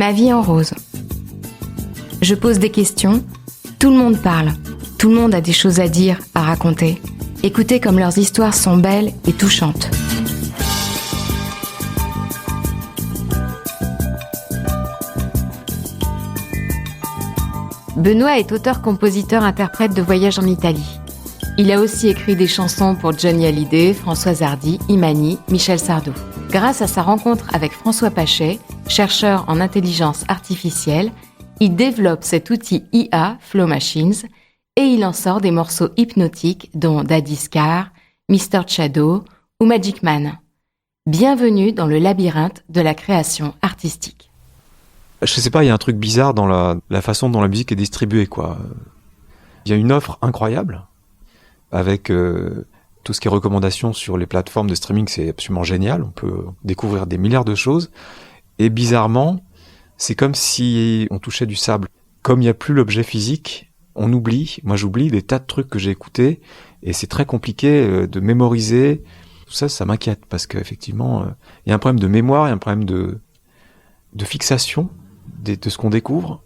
Ma vie en rose. Je pose des questions, tout le monde parle, tout le monde a des choses à dire, à raconter. Écoutez comme leurs histoires sont belles et touchantes. Benoît est auteur-compositeur-interprète de voyages en Italie. Il a aussi écrit des chansons pour Johnny Hallyday, Françoise Hardy, Imani, Michel Sardou. Grâce à sa rencontre avec François Pachet, chercheur en intelligence artificielle, il développe cet outil IA, Flow Machines, et il en sort des morceaux hypnotiques dont Daddy Scar, Mr. Shadow ou Magic Man. Bienvenue dans le labyrinthe de la création artistique. Je sais pas, il y a un truc bizarre dans la façon dont la musique est distribuée, quoi. Il y a une offre incroyable avec tout ce qui est recommandations sur les plateformes de streaming, c'est absolument génial. On peut découvrir des milliards de choses. Et bizarrement, c'est comme si on touchait du sable. Comme il n'y a plus l'objet physique, on oublie. Moi, j'oublie des tas de trucs que j'ai écoutés. Et c'est très compliqué de mémoriser. Tout ça, ça m'inquiète parce qu'effectivement, il y a un problème de mémoire, il y a un problème de fixation de ce qu'on découvre.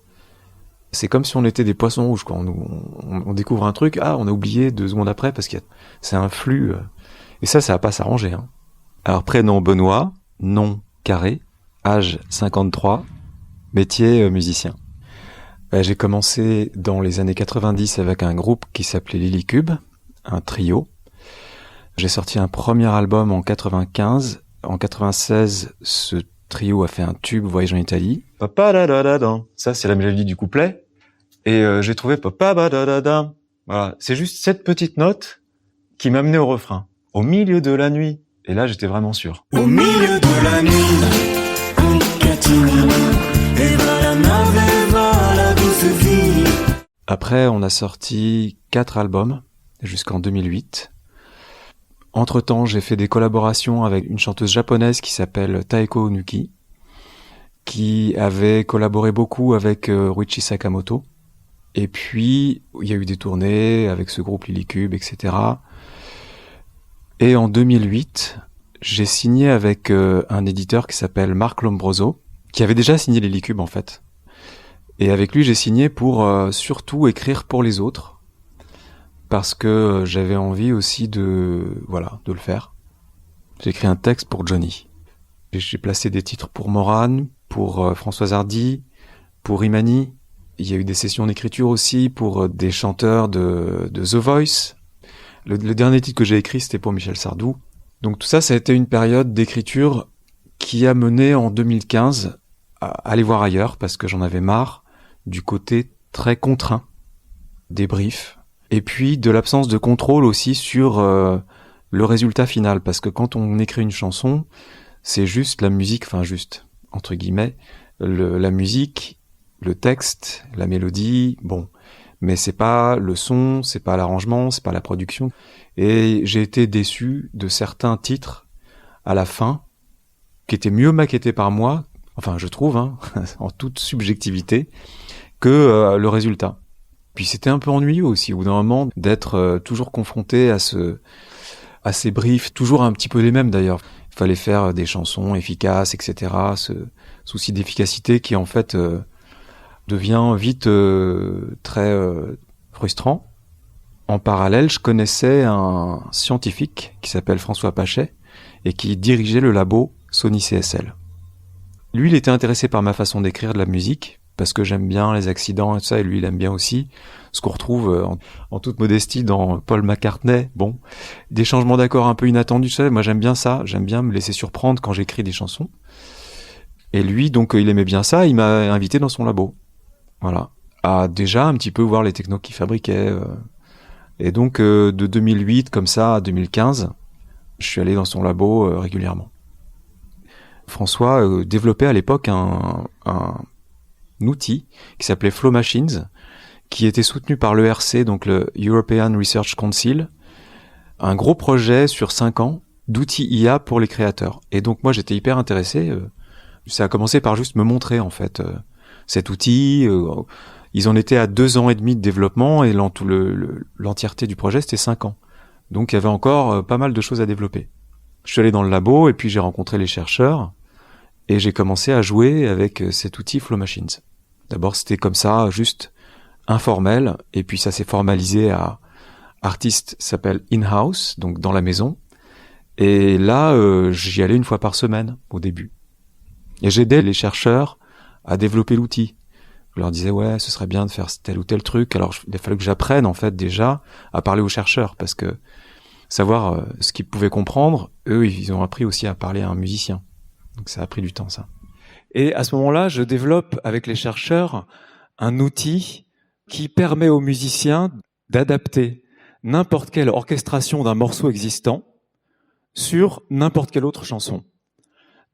C'est comme si on était des poissons rouges, quoi. On découvre un truc, on a oublié 2 secondes après parce que c'est un flux. Et ça va pas s'arranger. Hein. Alors, prénom Benoît, nom Carré, âge 53, métier musicien. J'ai commencé dans les années 90 avec un groupe qui s'appelait Lily Cube, un trio. J'ai sorti un premier album en 95. En 96, ce trio a fait un tube, Voyage en Italie. Ça, c'est la mélodie du couplet. Et j'ai trouvé voilà, c'est juste cette petite note qui m'a amené au refrain. Au milieu de la nuit. Et là, j'étais vraiment sûr. Au milieu de la nuit, un catimini, et va la nave, et va la douce vie. Après, on a sorti 4 albums jusqu'en 2008. Entre-temps, j'ai fait des collaborations avec une chanteuse japonaise qui s'appelle Taeko Nuki, qui avait collaboré beaucoup avec Ruichi Sakamoto. Et puis, il y a eu des tournées avec ce groupe Lily Cube, etc. Et en 2008, j'ai signé avec un éditeur qui s'appelle Marc Lombroso, qui avait déjà signé Lily Cube, en fait. Et avec lui, j'ai signé pour surtout écrire pour les autres, parce que j'avais envie aussi de le faire. J'ai écrit un texte pour Johnny. J'ai placé des titres pour Morane, pour Françoise Hardy, pour Imani. Il y a eu des sessions d'écriture aussi pour des chanteurs de The Voice. Le dernier titre que j'ai écrit, c'était pour Michel Sardou. Donc tout ça, ça a été une période d'écriture qui a mené en 2015 à aller voir ailleurs, parce que j'en avais marre du côté très contraint des briefs. Et puis de l'absence de contrôle aussi sur le résultat final. Parce que quand on écrit une chanson, c'est juste la musique, enfin juste, entre guillemets, la musique, le texte, la mélodie, bon. Mais c'est pas le son, c'est pas l'arrangement, c'est pas la production. Et j'ai été déçu de certains titres à la fin, qui étaient mieux maquettés par moi, enfin je trouve, hein, en toute subjectivité, que le résultat. Puis c'était un peu ennuyeux aussi, au bout d'un moment, d'être toujours confronté à ces briefs, toujours un petit peu les mêmes d'ailleurs. Il fallait faire des chansons efficaces, etc. Ce souci d'efficacité qui en fait devient vite très frustrant. En parallèle, je connaissais un scientifique qui s'appelle François Pachet et qui dirigeait le labo Sony CSL. Lui, il était intéressé par ma façon d'écrire de la musique, parce que j'aime bien les accidents et tout ça, et lui, il aime bien aussi. Ce qu'on retrouve en toute modestie dans Paul McCartney. Bon, des changements d'accords un peu inattendus, tu sais, moi j'aime bien ça, j'aime bien me laisser surprendre quand j'écris des chansons. Et lui, donc, il aimait bien ça, il m'a invité dans son labo. Voilà. À déjà un petit peu voir les technos qu'il fabriquait. Et donc, de 2008, comme ça, à 2015, je suis allé dans son labo régulièrement. François développait à l'époque un outil qui s'appelait Flow Machines, qui était soutenu par l'ERC, donc le European Research Council, un gros projet sur 5 ans d'outils IA pour les créateurs. Et donc moi j'étais hyper intéressé, ça a commencé par juste me montrer en fait cet outil, ils en étaient à 2 ans et demi de développement et l'entièreté du projet c'était 5 ans. Donc il y avait encore pas mal de choses à développer. Je suis allé dans le labo et puis j'ai rencontré les chercheurs Et j'ai commencé à jouer avec cet outil Flow Machines. D'abord, c'était comme ça, juste informel, et puis ça s'est formalisé à artiste s'appelle in-house, donc dans la maison. Et là, j'y allais une fois par semaine au début. Et j'aidais les chercheurs à développer l'outil. Je leur disais, ouais, ce serait bien de faire tel ou tel truc. Alors, il a fallu que j'apprenne, en fait, déjà, à parler aux chercheurs, parce que savoir ce qu'ils pouvaient comprendre, eux, ils ont appris aussi à parler à un musicien. Donc, ça a pris du temps, ça. Et à ce moment-là, je développe avec les chercheurs un outil qui permet aux musiciens d'adapter n'importe quelle orchestration d'un morceau existant sur n'importe quelle autre chanson.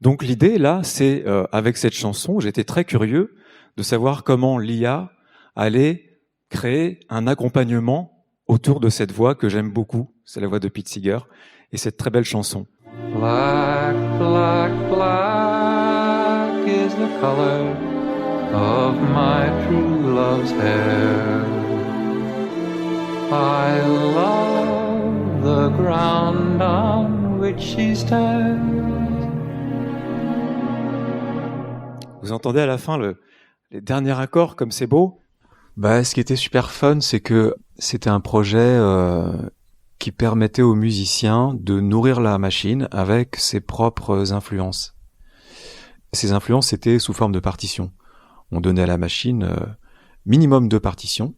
Donc l'idée là, c'est avec cette chanson, j'étais très curieux de savoir comment l'IA allait créer un accompagnement autour de cette voix que j'aime beaucoup, c'est la voix de Pete Seeger, et cette très belle chanson. Black, black, black is the color of my true love's hair. I love the ground on which she stands. Vous entendez à la fin les derniers accords comme c'est beau? Bah, ce qui était super fun, c'est que c'était un projet qui permettait aux musiciens de nourrir la machine avec ses propres influences. Ces influences étaient sous forme de partitions. On donnait à la machine minimum 2 partitions.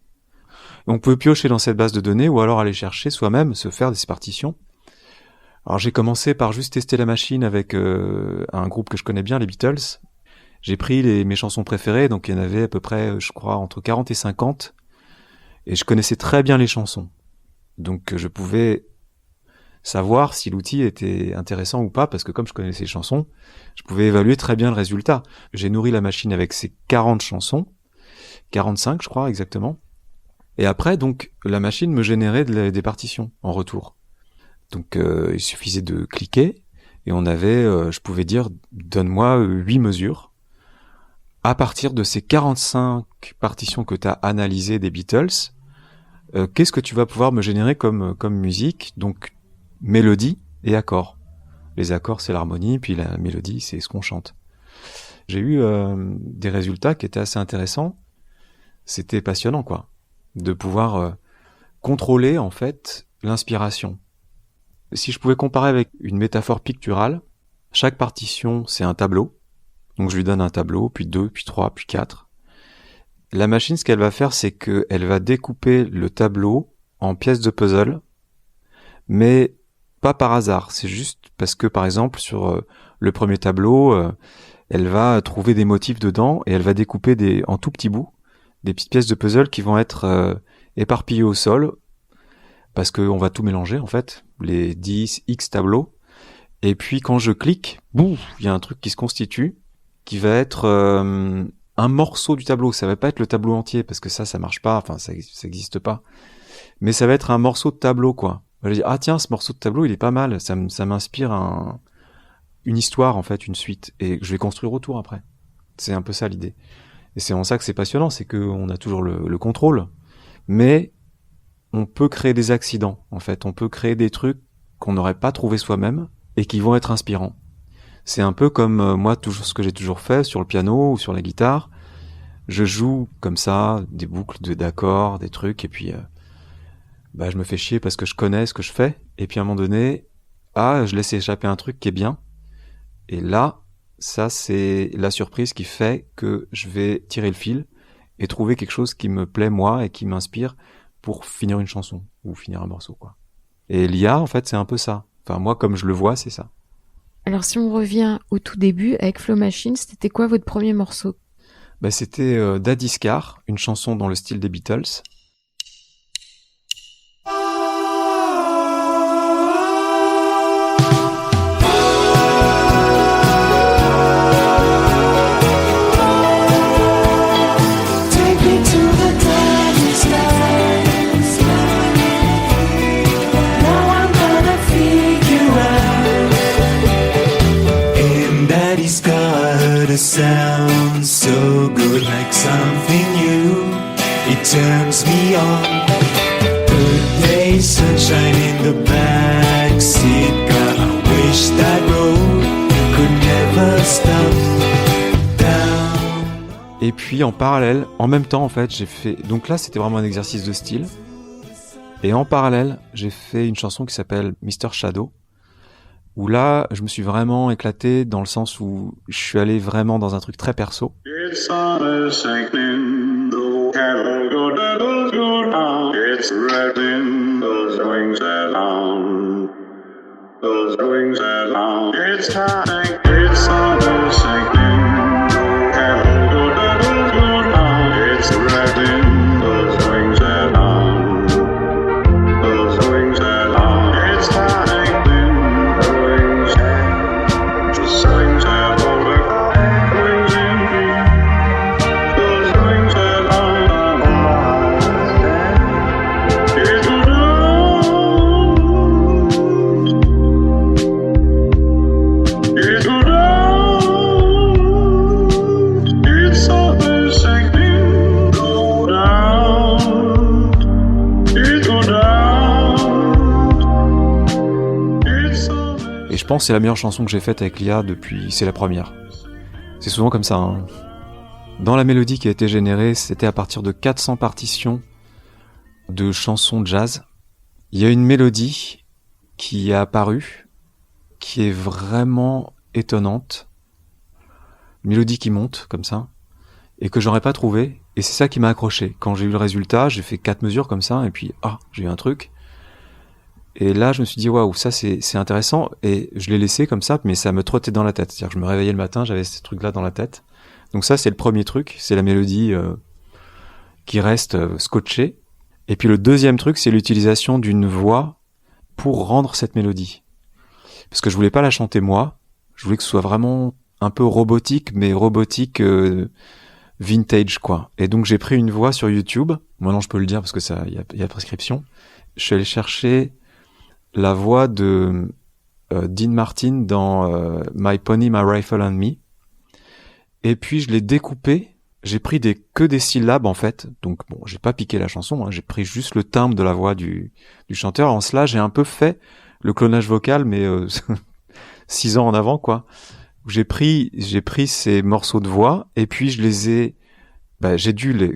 On pouvait piocher dans cette base de données ou alors aller chercher soi-même, se faire des partitions. Alors j'ai commencé par juste tester la machine avec un groupe que je connais bien, les Beatles. J'ai pris mes chansons préférées, donc il y en avait à peu près, je crois, entre 40 et 50. Et je connaissais très bien les chansons. Donc je pouvais savoir si l'outil était intéressant ou pas, parce que comme je connaissais les chansons, je pouvais évaluer très bien le résultat. J'ai nourri la machine avec ces 40 chansons, 45 je crois exactement. Et après, donc, la machine me générait des partitions en retour. Donc il suffisait de cliquer, et on avait, je pouvais dire, donne-moi 8 mesures. À partir de ces 45 partitions que tu as analysées des Beatles, qu'est-ce que tu vas pouvoir me générer comme musique? Donc, mélodie et accords. Les accords, c'est l'harmonie, puis la mélodie, c'est ce qu'on chante. J'ai eu des résultats qui étaient assez intéressants. C'était passionnant, quoi, de pouvoir contrôler, en fait, l'inspiration. Si je pouvais comparer avec une métaphore picturale, chaque partition, c'est un tableau. Donc je lui donne un tableau, puis 2, puis 3, puis 4. La machine, ce qu'elle va faire, c'est qu'elle va découper le tableau en pièces de puzzle, mais pas par hasard. C'est juste parce que, par exemple, sur le premier tableau, elle va trouver des motifs dedans et elle va découper en tout petits bouts des petites pièces de puzzle qui vont être éparpillées au sol, parce qu'on va tout mélanger, en fait, les 10, X tableaux. Et puis quand je clique, boum, il y a un truc qui se constitue, qui va être un morceau du tableau. Ça va pas être le tableau entier, parce que ça marche pas, enfin ça existe pas. Mais ça va être un morceau de tableau, quoi. Je vais dire, ah tiens, ce morceau de tableau, il est pas mal, ça m'inspire une histoire, en fait, une suite, et je vais construire autour après. C'est un peu ça l'idée. Et c'est en ça que c'est passionnant, c'est qu'on a toujours le contrôle, mais on peut créer des accidents, en fait. On peut créer des trucs qu'on n'aurait pas trouvé soi-même, et qui vont être inspirants. C'est un peu comme moi, toujours ce que j'ai toujours fait sur le piano ou sur la guitare. Je joue comme ça, des boucles d'accords, des trucs, et puis je me fais chier parce que je connais ce que je fais. Et puis à un moment donné, je laisse échapper un truc qui est bien. Et là, ça c'est la surprise qui fait que je vais tirer le fil et trouver quelque chose qui me plaît moi et qui m'inspire pour finir une chanson ou finir un morceau, quoi. Et l'IA, en fait, c'est un peu ça. Enfin, moi, comme je le vois, c'est ça. Alors, si on revient au tout début, avec Flow Machines, c'était quoi votre premier morceau? C'était Daddy's Car, une chanson dans le style des Beatles. A sound so good, like something new. It turns me on. Good day, sunshine in the backseat car. I wish that road could never stop. Et puis en parallèle, en même temps en fait, j'ai fait... Donc là, c'était vraiment un exercice de style. Et en parallèle, j'ai fait une chanson qui s'appelle Mr. Shadow, où là, je me suis vraiment éclaté dans le sens où je suis allé vraiment dans un truc très perso. It's summer sinking, the cattle go devils go down. It's riding those wings along, those wings along. It's time, it's summer sinking, the cattle go devils go down. It's riding those wings along, those wings along. It's time, the wings, the swings have over. Et je pense que c'est la meilleure chanson que j'ai faite avec l'IA depuis... C'est la première. C'est souvent comme ça, hein. Dans la mélodie qui a été générée, c'était à partir de 400 partitions de chansons jazz. Il y a une mélodie qui est apparue, qui est vraiment étonnante. Une mélodie qui monte, comme ça, et que j'aurais pas trouvé. Et c'est ça qui m'a accroché. Quand j'ai eu le résultat, j'ai fait 4 mesures comme ça, et puis, j'ai eu un truc. Et là, je me suis dit, waouh, ça c'est intéressant. Et je l'ai laissé comme ça, mais ça me trottait dans la tête. C'est-à-dire que je me réveillais le matin, j'avais ce truc-là dans la tête. Donc ça, c'est le premier truc, c'est la mélodie qui reste scotchée. Et puis le deuxième truc, c'est l'utilisation d'une voix pour rendre cette mélodie. Parce que je voulais pas la chanter moi, je voulais que ce soit vraiment un peu robotique, mais robotique vintage, quoi. Et donc j'ai pris une voix sur YouTube, maintenant je peux le dire parce que ça, il y a prescription. Je suis allé chercher la voix de Dean Martin dans My Pony, My Rifle and Me. Et puis je l'ai découpé, j'ai pris que des syllabes en fait, donc bon, j'ai pas piqué la chanson, hein, j'ai pris juste le timbre de la voix du chanteur. En cela, j'ai un peu fait le clonage vocal, mais 6 ans en avant, quoi. J'ai pris ces morceaux de voix et puis je les ai,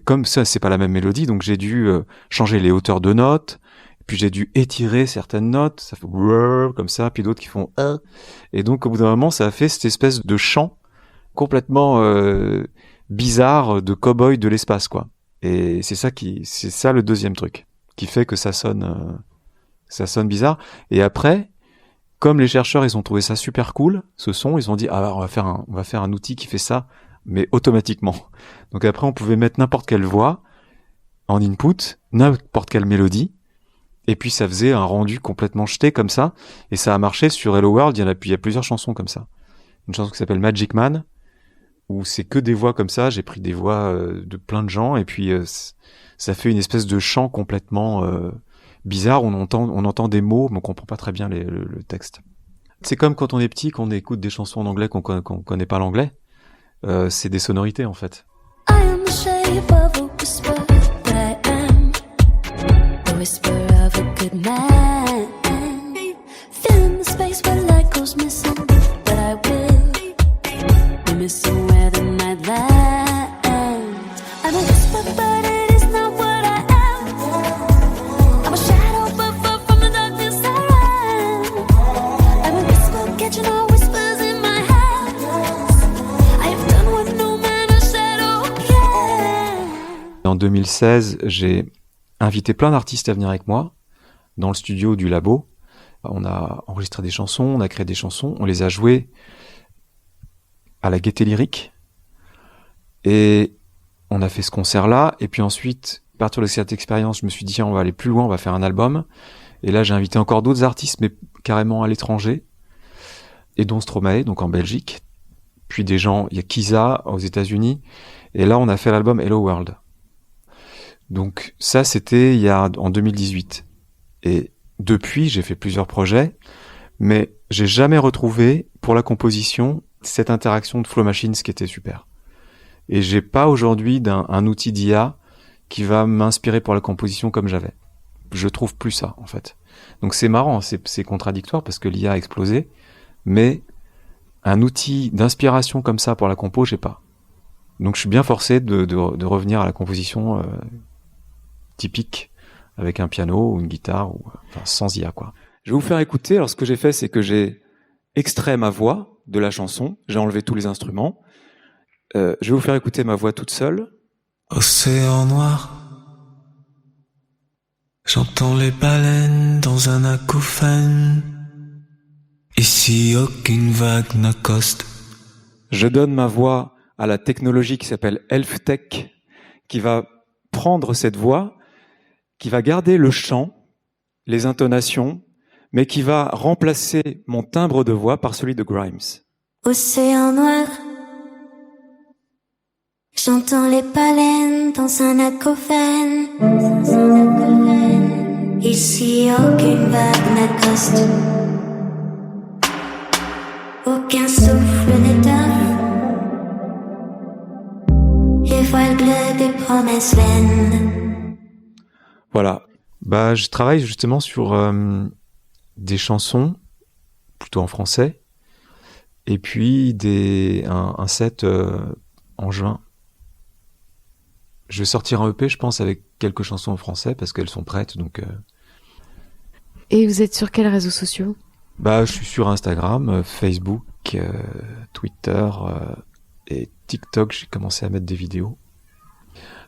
comme ça c'est pas la même mélodie, donc j'ai dû changer les hauteurs de notes. Puis j'ai dû étirer certaines notes, ça fait comme ça, puis d'autres qui font et donc au bout d'un moment, ça a fait cette espèce de chant complètement bizarre de cow-boy de l'espace, quoi. Et c'est ça le deuxième truc qui fait que ça sonne bizarre. Et après, comme les chercheurs, ils ont trouvé ça super cool, ce son, ils ont dit on va faire un outil qui fait ça, mais automatiquement. Donc après, on pouvait mettre n'importe quelle voix en input, n'importe quelle mélodie. Et puis ça faisait un rendu complètement jeté comme ça, et ça a marché sur Hello World. Il y a plusieurs chansons comme ça. Une chanson qui s'appelle Magic Man, où c'est que des voix comme ça. J'ai pris des voix de plein de gens, et puis ça fait une espèce de chant complètement bizarre. On entend des mots, mais on comprend pas très bien le texte. C'est comme quand on est petit, qu'on écoute des chansons en anglais qu'on connaît pas l'anglais. C'est des sonorités en fait. I am the shape of a whisper, but I am the whisper of a good man. Filling the space where light goes missing, but I will be missing where the night lands. I'm a whisper, but it is not what I am. I'm a shadow, but far from the darkness I ran. I'm a whisper, catching all whispers in my hands. I have done what no man or shadow can. En 2016, j'ai invité plein d'artistes à venir avec moi dans le studio du labo. On a enregistré des chansons, on a créé des chansons, on les a jouées à la Gaîté Lyrique et on a fait ce concert-là. Et puis ensuite, à partir de cette expérience, je me suis dit tiens, on va aller plus loin, on va faire un album. Et là, j'ai invité encore d'autres artistes, mais carrément à l'étranger, et dont Stromae, donc en Belgique. Puis des gens, il y a Kiza aux États-Unis. Et là, on a fait l'album Hello World. Donc ça, c'était en 2018. Et depuis, j'ai fait plusieurs projets, mais j'ai jamais retrouvé pour la composition cette interaction de Flow Machine, ce qui était super. Et j'ai pas aujourd'hui un outil d'IA qui va m'inspirer pour la composition comme j'avais. Je trouve plus ça, en fait. Donc c'est marrant, c'est contradictoire parce que l'IA a explosé, mais un outil d'inspiration comme ça pour la compo, j'ai pas. Donc je suis bien forcé de revenir à la composition typique avec un piano ou une guitare, ou enfin sans IA quoi. Je vais vous faire écouter. Alors ce que j'ai fait, c'est que j'ai extrait ma voix de la chanson, j'ai enlevé tous les instruments. Je vais vous faire écouter ma voix toute seule. Océan noir, j'entends les baleines dans un acouphène. Ici aucune vague n'accoste. Je donne ma voix à la technologie qui s'appelle ElfTech, qui va prendre cette voix, qui va garder le chant, les intonations, mais qui va remplacer mon timbre de voix par celui de Grimes. Océan noir, j'entends les baleines dans un acouphène. Ici aucune vague n'accoste. Aucun souffle n'éteint. Les voiles bleues des promesses vaines. Voilà. Bah, je travaille justement sur des chansons, plutôt en français, et puis un set en juin. Je vais sortir un EP, je pense, avec quelques chansons en français, parce qu'elles sont prêtes, donc... Et vous êtes sur quels réseaux sociaux ? Bah, je suis sur Instagram, Facebook, Twitter et TikTok. J'ai commencé à mettre des vidéos.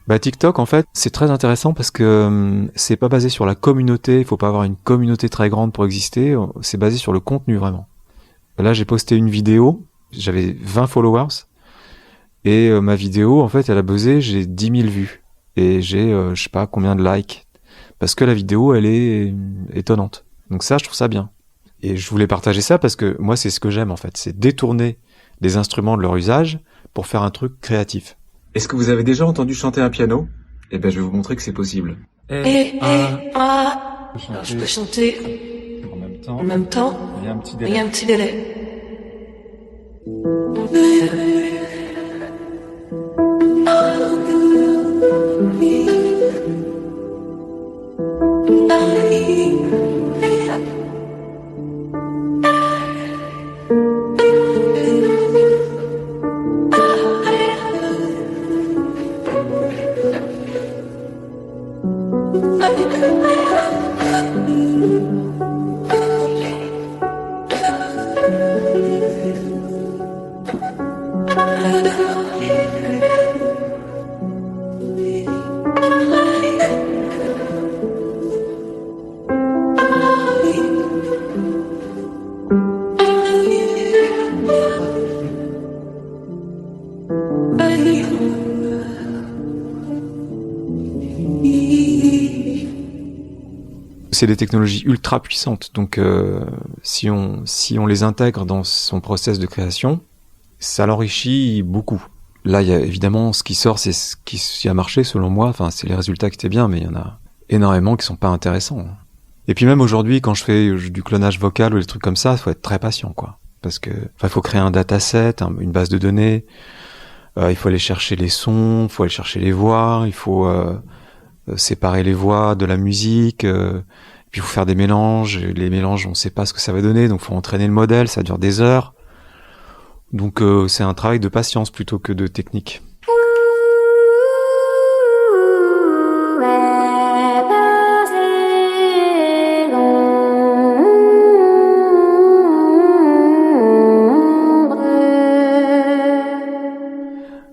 Bah, TikTok, en fait, c'est très intéressant parce que c'est pas basé sur la communauté. Il faut pas avoir une communauté très grande pour exister. C'est basé sur le contenu, vraiment. Là, j'ai posté une vidéo. J'avais 20 followers. Et ma vidéo, en fait, elle a buzzé. J'ai 10 000 vues. Et j'ai, je sais pas combien de likes. Parce que la vidéo, elle est étonnante. Donc ça, je trouve ça bien. Et je voulais partager ça parce que moi, c'est ce que j'aime en fait, c'est détourner des instruments de leur usage pour faire un truc créatif. Est-ce que vous avez déjà entendu chanter un piano ? Eh ben, je vais vous montrer que c'est possible. Je peux chanter en même temps. Il y a un petit délai. C'est des technologies ultra puissantes, donc si on les intègre dans son process de création, ça l'enrichit beaucoup. Là, il y a évidemment ce qui sort, c'est ce qui a marché selon moi. Enfin, c'est les résultats qui étaient bien, mais il y en a énormément qui sont pas intéressants. Et puis même aujourd'hui, quand je fais du clonage vocal ou des trucs comme ça, il faut être très patient, quoi, parce que il faut créer un dataset, une base de données. Il faut aller chercher les sons, il faut aller chercher les voix, il faut séparer les voix de la musique. Puis il faut faire des mélanges. Les mélanges, on ne sait pas ce que ça va donner, donc il faut entraîner le modèle, ça dure des heures. Donc c'est un travail de patience plutôt que de technique.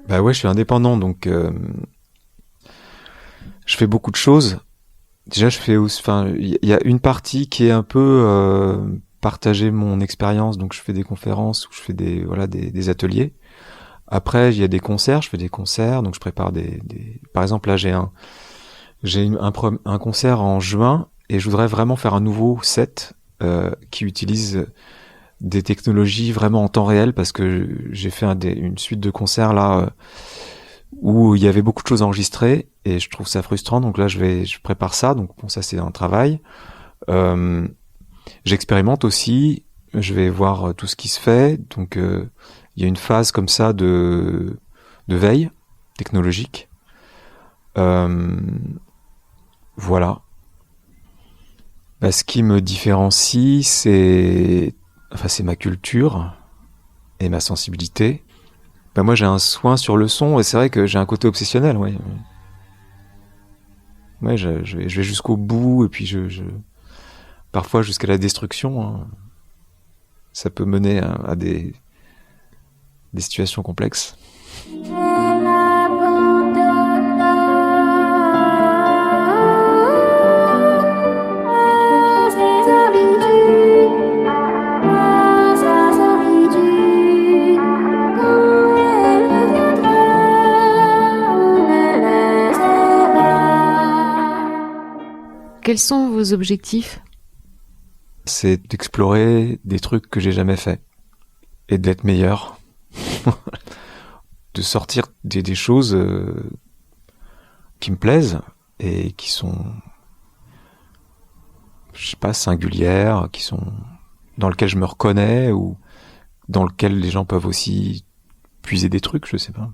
Bah ouais, je suis indépendant, donc je fais beaucoup de choses. Déjà, il y a une partie qui est un peu partager mon expérience, donc je fais des conférences ou je fais des ateliers. Après, il y a des concerts, je fais des concerts, donc je prépare par exemple, là, j'ai un concert en juin et je voudrais vraiment faire un nouveau set qui utilise des technologies vraiment en temps réel parce que j'ai fait une suite de concerts là où il y avait beaucoup de choses enregistrées et je trouve ça frustrant, donc là je prépare ça, donc bon, ça c'est un travail. J'expérimente aussi, je vais voir tout ce qui se fait, donc il y a une phase comme ça de veille technologique. Voilà. Bah, ce qui me différencie, c'est ma culture et ma sensibilité. Moi j'ai un soin sur le son et c'est vrai que j'ai un côté obsessionnel, ouais. Ouais, je vais jusqu'au bout et puis parfois jusqu'à la destruction. Hein. Ça peut mener à des situations complexes. Quels sont vos objectifs ? C'est d'explorer des trucs que j'ai jamais fait et d'être meilleur. De sortir des choses qui me plaisent et qui sont, je sais pas, singulières, qui sont dans lesquelles je me reconnais ou dans lesquelles les gens peuvent aussi puiser des trucs, je sais pas.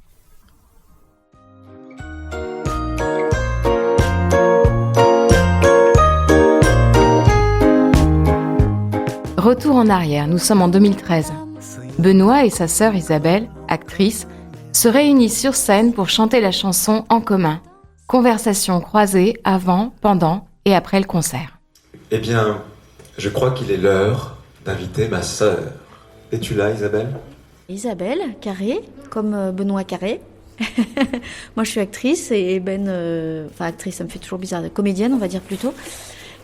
Retour en arrière, nous sommes en 2013. Benoît et sa sœur Isabelle, actrice, se réunissent sur scène pour chanter la chanson en commun. Conversation croisée avant, pendant et après le concert. Eh bien, je crois qu'il est l'heure d'inviter ma sœur. Es-tu là, Isabelle ? Isabelle Carré, comme Benoît Carré. Moi, je suis actrice et Ben, actrice, ça me fait toujours bizarre, comédienne, on va dire plutôt.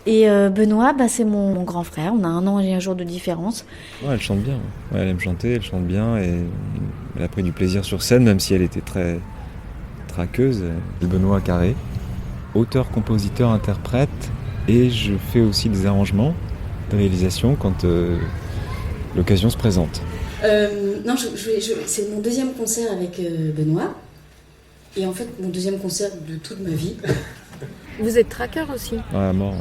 Et Benoît, c'est mon grand frère. On a 1 an et 1 jour de différence. Ouais, elle chante bien. Ouais, elle aime chanter, elle chante bien et elle a pris du plaisir sur scène, même si elle était très traqueuse. Benoît Carré, auteur, compositeur, interprète, et je fais aussi des arrangements de réalisation quand l'occasion se présente. Non, c'est mon 2e concert avec Benoît. Et en fait, mon 2e concert de toute ma vie. Vous êtes traqueur aussi ? Ouais, à mort, ouais.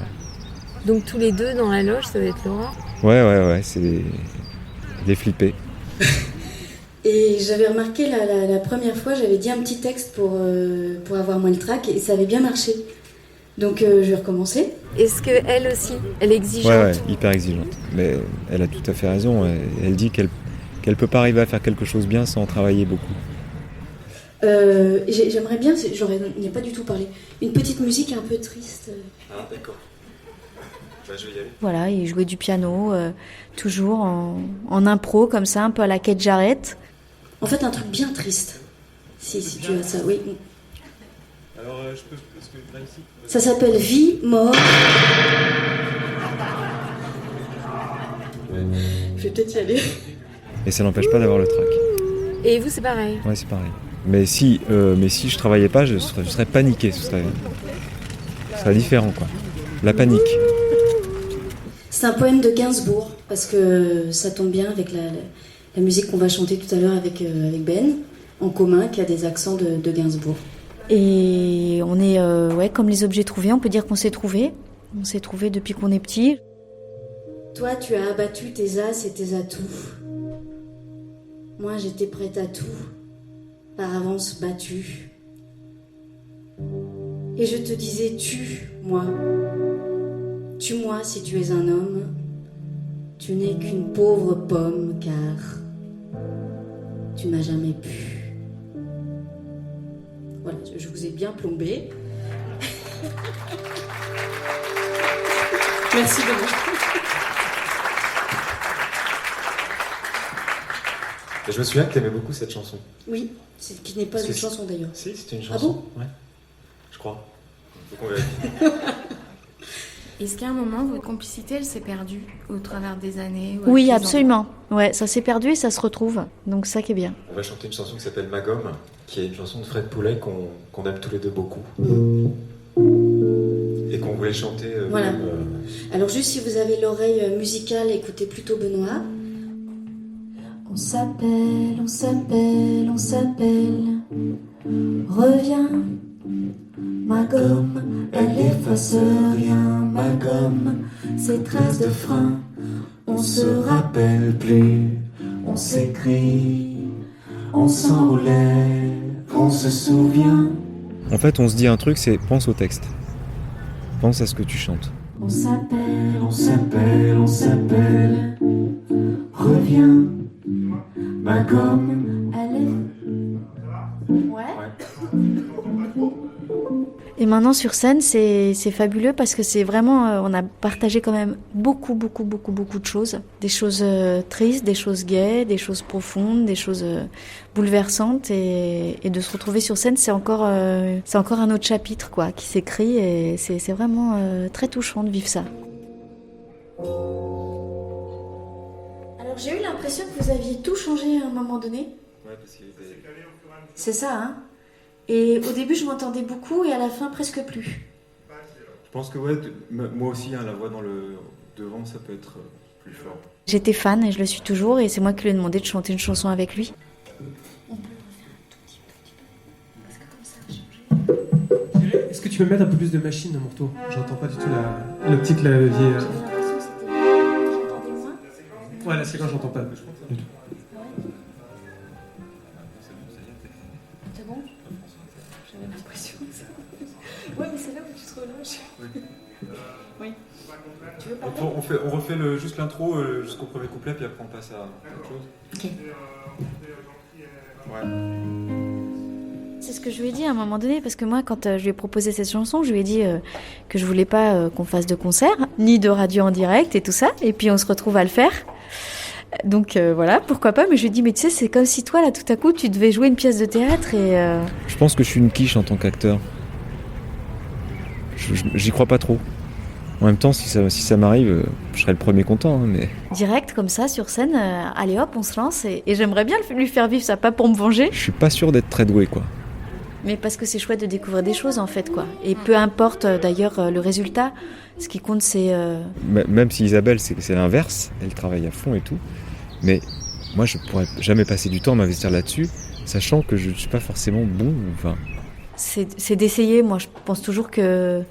Donc tous les deux dans la loge, ça va être l'horreur ? Ouais, c'est des flippés. Et j'avais remarqué la première fois, j'avais dit un petit texte pour avoir moins le trac et ça avait bien marché. Donc je vais recommencer. Est-ce qu'elle aussi, elle est exigeante ? Ouais, hyper exigeante. Mais elle a tout à fait raison. Elle dit qu'elle peut pas arriver à faire quelque chose bien sans travailler beaucoup. J'aimerais bien, il n'y a pas du tout parlé, une petite musique un peu triste. Ah, d'accord. Je vais y aller. Voilà, et jouer du piano, toujours en impro, comme ça, un peu à la Kate Jarrett. En fait, un truc bien triste, si tu as ça, oui. Alors, je peux là ici ? Ça s'appelle Vie, mort. Je vais peut-être y aller. Et ça n'empêche pas d'avoir le trac. Et vous, c'est pareil ? Ouais, c'est pareil. Mais si je travaillais pas, je serais paniqué. Ce serait différent, quoi. La panique. C'est un poème de Gainsbourg, parce que ça tombe bien avec la musique qu'on va chanter tout à l'heure avec Ben, en commun, qui a des accents de Gainsbourg. Et on est, comme les objets trouvés, on peut dire qu'on s'est trouvés. On s'est trouvés depuis qu'on est petit. Toi, tu as abattu tes as et tes atouts. Moi, j'étais prête à tout, par avance battue. Et je te disais, tue-moi. Tue-moi si tu es un homme. Tu n'es qu'une pauvre pomme, car tu n'as jamais pu. Voilà, je vous ai bien plombé. Merci beaucoup. Et je me souviens que tu aimais beaucoup cette chanson. Oui, qui n'est pas une chanson d'ailleurs. Si, c'était une chanson. Ah bon ? Ouais, je crois. Faut qu'on vérifie. Est-ce qu'à un moment, votre complicité, elle s'est perdue au travers des années ? Oui, absolument. Ouais, ça s'est perdu et ça se retrouve. Donc ça qui est bien. On va chanter une chanson qui s'appelle Ma Gomme, qui est une chanson de Fred Poulet qu'on aime tous les deux beaucoup. Et qu'on voulait chanter. Voilà. Alors juste si vous avez l'oreille musicale, écoutez plutôt Benoît. On s'appelle, on s'appelle, on s'appelle. Reviens. Ma gomme, elle efface rien. Ma gomme, ces traces de frein. On se rappelle plus. On s'écrit. On s'enroulait. On se souvient. En fait, on se dit un truc, c'est pense au texte. Pense à ce que tu chantes. On s'appelle, on s'appelle, on s'appelle. Reviens. Ma gomme, elle est... Et maintenant sur scène, c'est fabuleux parce que c'est vraiment, on a partagé quand même beaucoup de choses. Des choses tristes, des choses gaies, des choses profondes, des choses bouleversantes. Et de se retrouver sur scène, c'est encore un autre chapitre quoi, qui s'écrit et c'est vraiment très touchant de vivre ça. Alors j'ai eu l'impression que vous aviez tout changé à un moment donné. Ouais, parce qu'il y avait... C'est ça, hein. Et au début, je m'entendais beaucoup et à la fin, presque plus. Je pense que ouais, moi aussi, hein, la voix dans le devant, ça peut être plus fort. J'étais fan et je le suis toujours et c'est moi qui lui ai demandé de chanter une chanson avec lui. Est-ce que tu peux mettre un peu plus de machine dans mon retour? J'entends pas du tout le petit clavier. J'avais l'impression que c'était... J'entendais moins. Ouais, là c'est quand j'entends pas. C'est bon? J'avais l'impression que ça... Ouais, mais c'est là où tu te relâches. Oui. Tu veux parler? On refait juste l'intro jusqu'au premier couplet, puis après on passe à autre chose. Ok. Ouais. C'est ce que je lui ai dit à un moment donné, parce que moi, quand je lui ai proposé cette chanson, je lui ai dit que je voulais pas qu'on fasse de concert, ni de radio en direct et tout ça, et puis on se retrouve à le faire. Donc voilà, pourquoi pas, mais je lui ai dit, mais tu sais, c'est comme si toi, là, tout à coup, tu devais jouer une pièce de théâtre et... Je pense que je suis une quiche en tant qu'acteur. J'y crois pas trop. En même temps, si ça m'arrive, je serais le premier content, hein, mais... Direct, comme ça, sur scène, allez hop, on se lance, et j'aimerais bien lui faire vivre ça, pas pour me venger. Je suis pas sûr d'être très doué, quoi. Mais parce que c'est chouette de découvrir des choses, en fait, quoi. Et peu importe, d'ailleurs, le résultat, ce qui compte, c'est... Même si Isabelle, c'est l'inverse, elle travaille à fond et tout, mais moi, je pourrais jamais passer du temps à m'investir là-dessus, sachant que je suis pas forcément bon, enfin... C'est d'essayer, moi, je pense toujours que...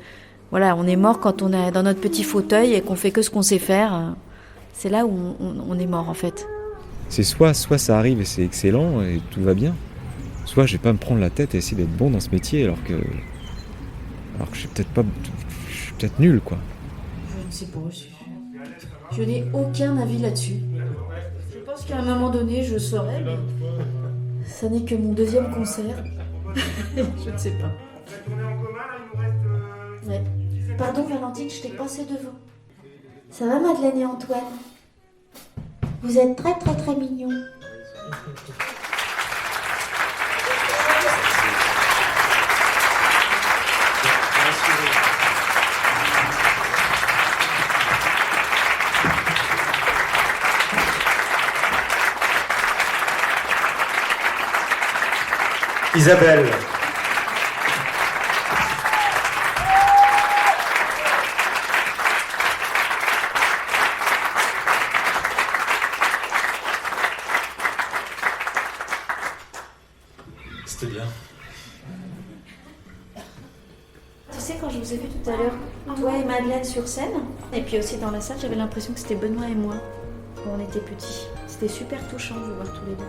Voilà, on est mort quand on est dans notre petit fauteuil et qu'on fait que ce qu'on sait faire. C'est là où on est mort, en fait. C'est soit ça arrive et c'est excellent et tout va bien, soit je vais pas me prendre la tête et essayer d'être bon dans ce métier alors que je suis peut-être nul, quoi. Je ne sais pas, je n'ai aucun avis là-dessus. Je pense qu'à un moment donné, je saurai, mais ça n'est que mon deuxième concert. Je ne sais pas. Ouais. Pardon Valentine, je t'ai passé devant. Ça va Madeleine et Antoine? Vous êtes très très très mignons. Isabelle. C'était bien. Tu sais, quand je vous ai vu tout à l'heure, toi et Madeleine sur scène, et puis aussi dans la salle, j'avais l'impression que c'était Benoît et moi, quand on était petits. C'était super touchant de vous voir tous les deux.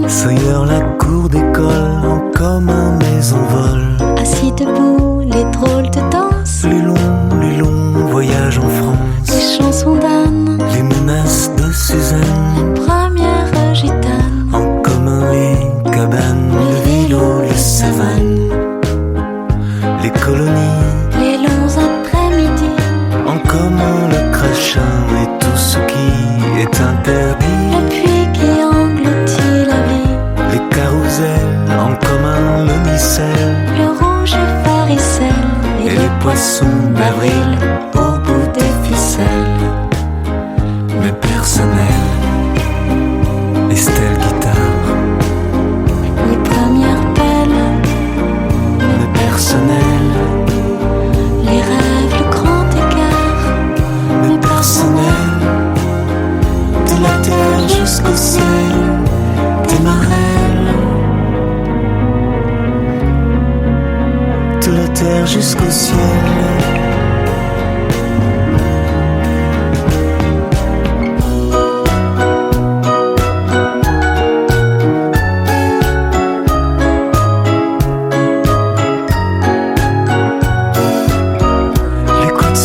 Feuilleur la cour d'école, en commun mais en vol. Assis debout, les drôles de danse, Les longs voyages en France. les chansons d'Anne, Les menaces de Suzanne. la première gitane, En commun les cabanes, le vélo, les savanes. Les colonies, les longs après-midi, en commun le crachin et tout ce qui est interdit. le puits qui engloutit la vie, Les carousels, en commun le missel. le rouge varicelle Et les poissons d'avril au bout des ficelles. Mais personnel, Estelle guitare. les premières pelles, Mais personnel, les rêves, le grand écart, mais personnel. De la terre jusqu'au ciel, des marelles. De la terre jusqu'au ciel.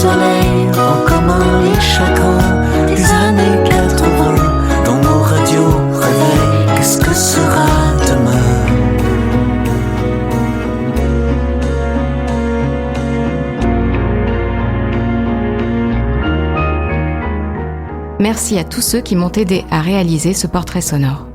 soleil en commun les chagrins des années 80. Dans nos radios réveillent, qu'est-ce que sera demain? Merci à tous ceux qui m'ont aidé à réaliser ce portrait sonore.